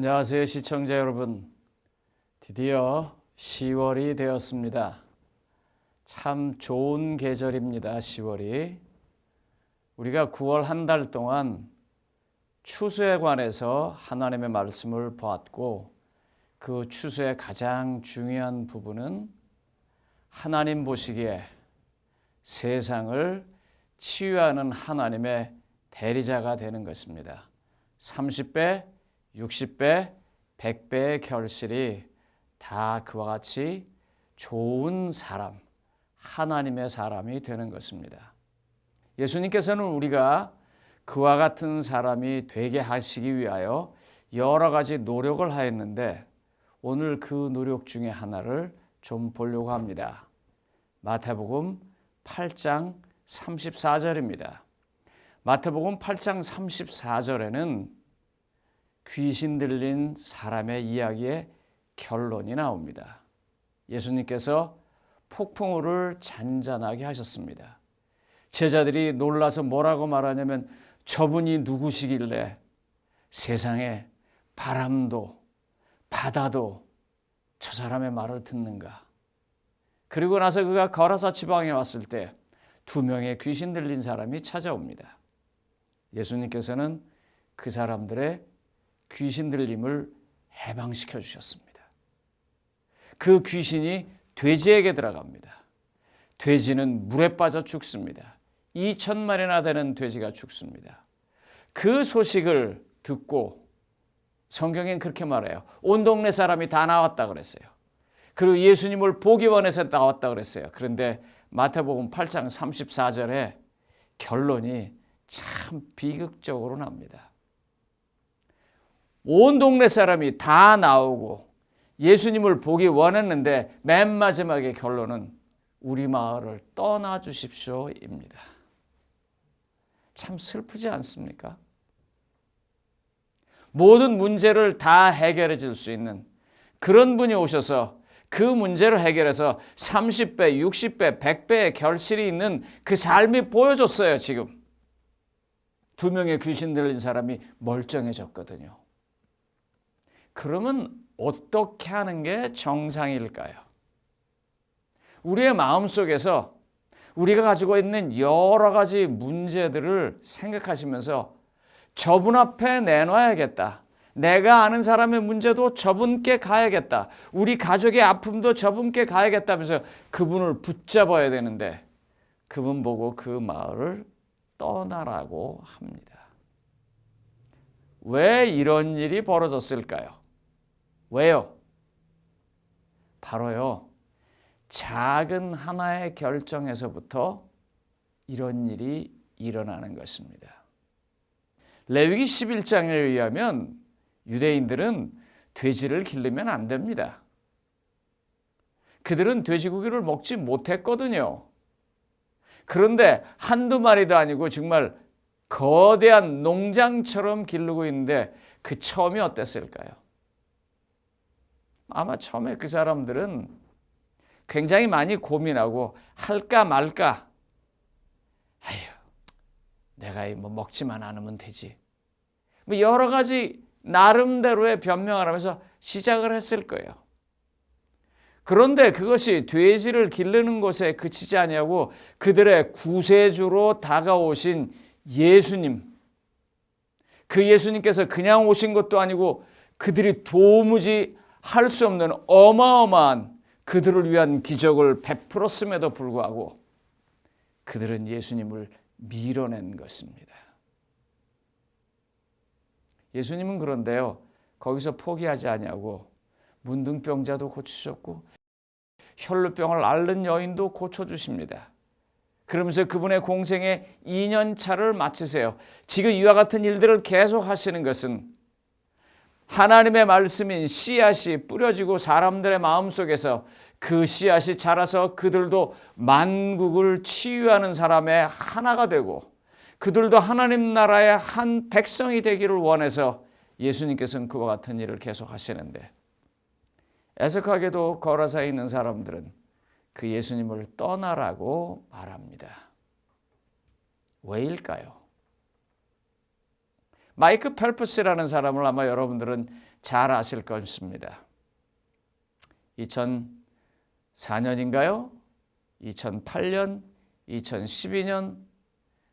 안녕하세요, 시청자 여러분. 드디어 10월이 되었습니다. 참 좋은 계절입니다. 10월이. 우리가 9월 한 달 동안 추수에 관해서 하나님의 말씀을 보았고, 그 추수의 가장 중요한 부분은 하나님 보시기에 세상을 치유하는 하나님의 대리자가 되는 것입니다. 30배, 60배, 100배의 결실이 다 그와 같이 좋은 사람, 하나님의 사람이 되는 것입니다. 예수님께서는 우리가 그와 같은 사람이 되게 하시기 위하여 여러 가지 노력을 하였는데, 오늘 그 노력 중에 하나를 좀 보려고 합니다. 마태복음 8장 34절입니다. 마태복음 8장 34절에는 귀신 들린 사람의 이야기의 결론이 나옵니다. 예수님께서 폭풍우를 잔잔하게 하셨습니다. 제자들이 놀라서 뭐라고 말하냐면, 저분이 누구시길래 세상에 바람도 바다도 저 사람의 말을 듣는가. 그리고 나서 그가 거라사 지방에 왔을 때 2명의 귀신 들린 사람이 찾아옵니다. 예수님께서는 그 사람들의 귀신 들림을 해방시켜 주셨습니다. 그 귀신이 돼지에게 들어갑니다. 돼지는 물에 빠져 죽습니다. 2,000마리나 되는 돼지가 죽습니다. 그 소식을 듣고 성경엔 그렇게 말해요. 온 동네 사람이 다 나왔다 그랬어요. 그리고 예수님을 보기 원해서 나왔다 그랬어요. 그런데 마태복음 8장 34절에 결론이 참 비극적으로 납니다. 온 동네 사람이 다 나오고 예수님을 보기 원했는데 맨 마지막에 결론은 우리 마을을 떠나 주십시오입니다. 참 슬프지 않습니까? 모든 문제를 다 해결해 줄 수 있는 그런 분이 오셔서 그 문제를 해결해서 30배, 60배, 100배의 결실이 있는 그 삶이 보여줬어요. 지금 2명의 귀신 들린 사람이 멀쩡해졌거든요. 그러면 어떻게 하는 게 정상일까요? 우리의 마음속에서 우리가 가지고 있는 여러 가지 문제들을 생각하시면서 저분 앞에 내놔야겠다. 내가 아는 사람의 문제도 저분께 가야겠다. 우리 가족의 아픔도 저분께 가야겠다면서 그분을 붙잡아야 되는데, 그분 보고 그 마을을 떠나라고 합니다. 왜 이런 일이 벌어졌을까요? 왜요? 바로요, 작은 하나의 결정에서부터 이런 일이 일어나는 것입니다. 레위기 11장에 의하면 유대인들은 돼지를 기르면 안 됩니다. 그들은 돼지고기를 먹지 못했거든요. 그런데 한두 마리도 아니고 정말 거대한 농장처럼 기르고 있는데 그 처음이 어땠을까요? 아마 처음에 그 사람들은 굉장히 많이 고민하고 할까 말까. 아휴, 내가 뭐 먹지만 않으면 되지. 뭐 여러 가지 나름대로의 변명을 하면서 시작을 했을 거예요. 그런데 그것이 돼지를 기르는 것에 그치지 아니하고 그들의 구세주로 다가오신 예수님, 그 예수님께서 그냥 오신 것도 아니고 그들이 도무지 할 수 없는 어마어마한 그들을 위한 기적을 베풀었음에도 불구하고 그들은 예수님을 밀어낸 것입니다. 예수님은 그런데요, 거기서 포기하지 아니하고 문둥병자도 고치셨고 혈루병을 앓는 여인도 고쳐주십니다. 그러면서 그분의 공생의 2년차를 마치세요. 지금 이와 같은 일들을 계속 하시는 것은 하나님의 말씀인 씨앗이 뿌려지고 사람들의 마음속에서 그 씨앗이 자라서 그들도 만국을 치유하는 사람의 하나가 되고 그들도 하나님 나라의 한 백성이 되기를 원해서 예수님께서는 그와 같은 일을 계속 하시는데, 애석하게도 거라사에 있는 사람들은 그 예수님을 떠나라고 말합니다. 왜일까요? 마이크 펠프스라는 사람을 아마 여러분들은 잘 아실 것입니다. 2004년인가요? 2008년, 2012년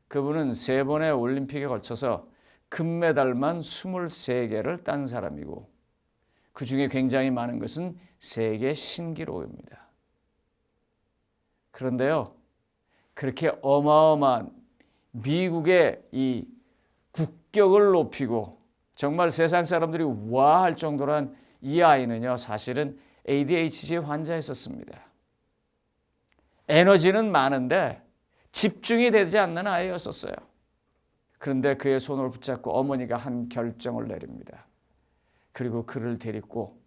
그분은 3번의 올림픽에 걸쳐서 금메달만 23개를 딴 사람이고 그 중에 굉장히 많은 것은 세계 신기록입니다. 그런데요, 그렇게 어마어마한 미국의 이 국격을 높이고 정말 세상 사람들이 와할 정도란 이 아이는요, 사실은 ADHD 환자였었습니다. 에너지는 많은데 집중이 되지 않는 아이였었어요. 그런데 그의 손을 붙잡고 어머니가 한 결정을 내립니다. 그리고 그를 데리고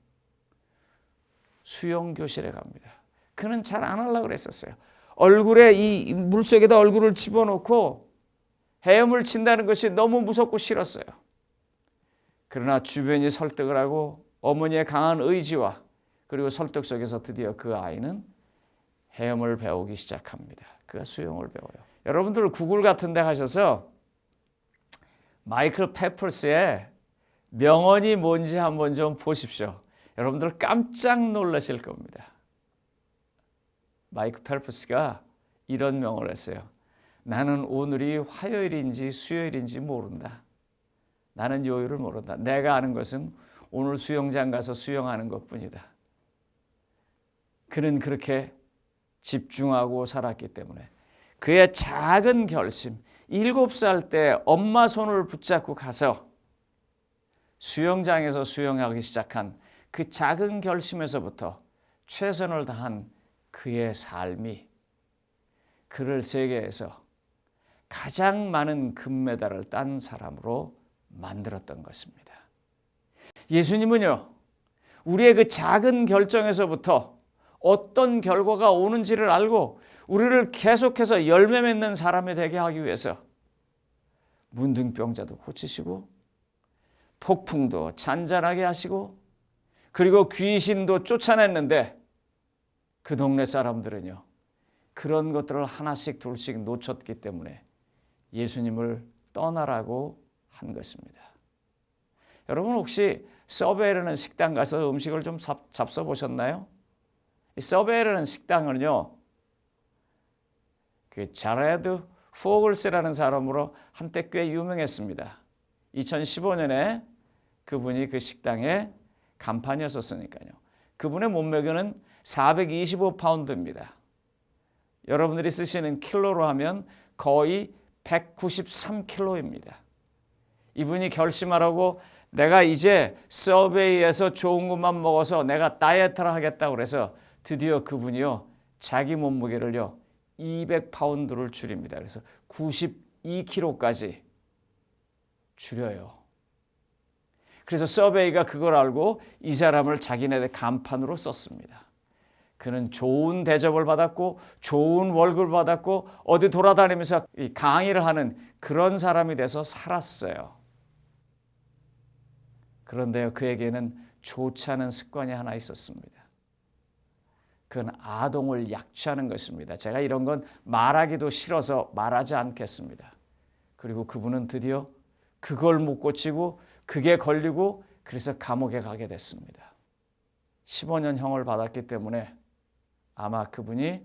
수영교실에 갑니다. 그는 잘 안 하려고 그랬었어요. 얼굴에 이 물속에다 얼굴을 집어넣고 헤엄을 친다는 것이 너무 무섭고 싫었어요. 그러나 주변이 설득을 하고 어머니의 강한 의지와 그리고 설득 속에서 드디어 그 아이는 헤엄을 배우기 시작합니다. 그가 수영을 배워요. 여러분들 구글 같은 데 가셔서 마이클 페플스의 명언이 뭔지 한번 좀 보십시오. 여러분들 깜짝 놀라실 겁니다. 마이클 펠프스가 이런 명언을 했어요. 나는 오늘이 화요일인지 수요일인지 모른다. 나는 요일을 모른다. 내가 아는 것은 오늘 수영장 가서 수영하는 것뿐이다. 그는 그렇게 집중하고 살았기 때문에 그의 작은 결심, 7살 때 엄마 손을 붙잡고 가서 수영장에서 수영하기 시작한 그 작은 결심에서부터 최선을 다한 그의 삶이 그를 세계에서 가장 많은 금메달을 딴 사람으로 만들었던 것입니다. 예수님은요, 우리의 그 작은 결정에서부터 어떤 결과가 오는지를 알고 우리를 계속해서 열매 맺는 사람이 되게 하기 위해서 문둥병자도 고치시고 폭풍도 잔잔하게 하시고 그리고 귀신도 쫓아냈는데 그 동네 사람들은요, 그런 것들을 하나씩 둘씩 놓쳤기 때문에 예수님을 떠나라고 한 것입니다. 여러분 혹시 서베이라는 식당 가서 음식을 좀 잡숴 보셨나요? 이 서베이라는 식당은요, 그 자레드 포글스라는 사람으로 한때 꽤 유명했습니다. 2015년에 그분이 그 식당의 간판이었었으니까요. 그분의 몸무게는 425파운드입니다. 여러분들이 쓰시는 킬로로 하면 거의 193킬로입니다. 이분이 결심하라고 내가 이제 서베이에서 좋은 것만 먹어서 내가 다이어트를 하겠다고 그래서 드디어 그분이요, 자기 몸무게를요 200파운드를 줄입니다. 그래서 92kg까지 줄여요. 그래서 서베이가 그걸 알고 이 사람을 자기네들 간판으로 썼습니다. 그는 좋은 대접을 받았고 좋은 월급을 받았고 어디 돌아다니면서 강의를 하는 그런 사람이 돼서 살았어요. 그런데요, 그에게는 좋지 않은 습관이 하나 있었습니다. 그건 아동을 약취하는 것입니다. 제가 이런 건 말하기도 싫어서 말하지 않겠습니다. 그리고 그분은 드디어 그걸 못 고치고 그게 걸리고 그래서 감옥에 가게 됐습니다. 15년형을 받았기 때문에 아마 그분이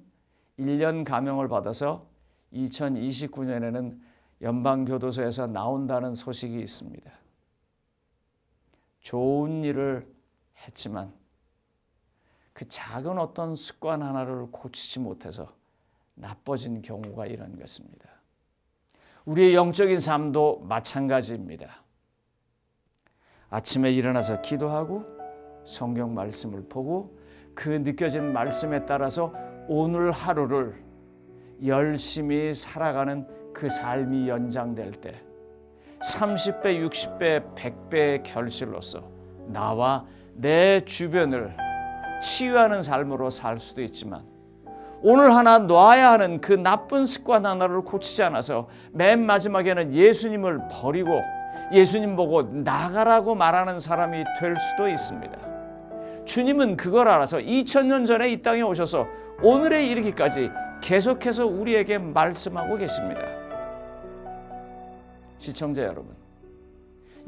1년 감형을 받아서 2029년에는 연방교도소에서 나온다는 소식이 있습니다. 좋은 일을 했지만 그 작은 어떤 습관 하나를 고치지 못해서 나빠진 경우가 이런 것입니다. 우리의 영적인 삶도 마찬가지입니다. 아침에 일어나서 기도하고 성경 말씀을 보고 그 느껴진 말씀에 따라서 오늘 하루를 열심히 살아가는 그 삶이 연장될 때 30배, 60배, 100배의 결실로서 나와 내 주변을 치유하는 삶으로 살 수도 있지만 오늘 하나 놔야 하는 그 나쁜 습관 하나를 고치지 않아서 맨 마지막에는 예수님을 버리고 예수님 보고 나가라고 말하는 사람이 될 수도 있습니다. 주님은 그걸 알아서 2000년 전에 이 땅에 오셔서 오늘에 이르기까지 계속해서 우리에게 말씀하고 계십니다. 시청자 여러분,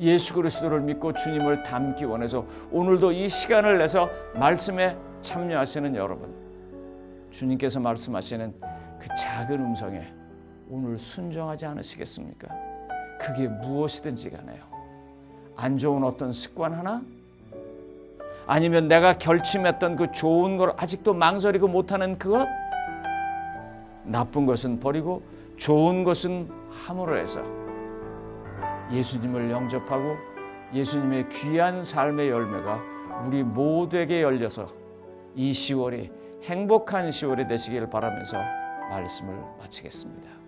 예수 그리스도를 믿고 주님을 닮기 원해서 오늘도 이 시간을 내서 말씀에 참여하시는 여러분, 주님께서 말씀하시는 그 작은 음성에 오늘 순종하지 않으시겠습니까? 그게 무엇이든지 간에요. 안 좋은 어떤 습관 하나? 아니면 내가 결심했던 그 좋은 걸 아직도 망설이고 못하는 그것? 나쁜 것은 버리고 좋은 것은 함으로 해서 예수님을 영접하고 예수님의 귀한 삶의 열매가 우리 모두에게 열려서 이 10월이 행복한 10월이 되시길 바라면서 말씀을 마치겠습니다.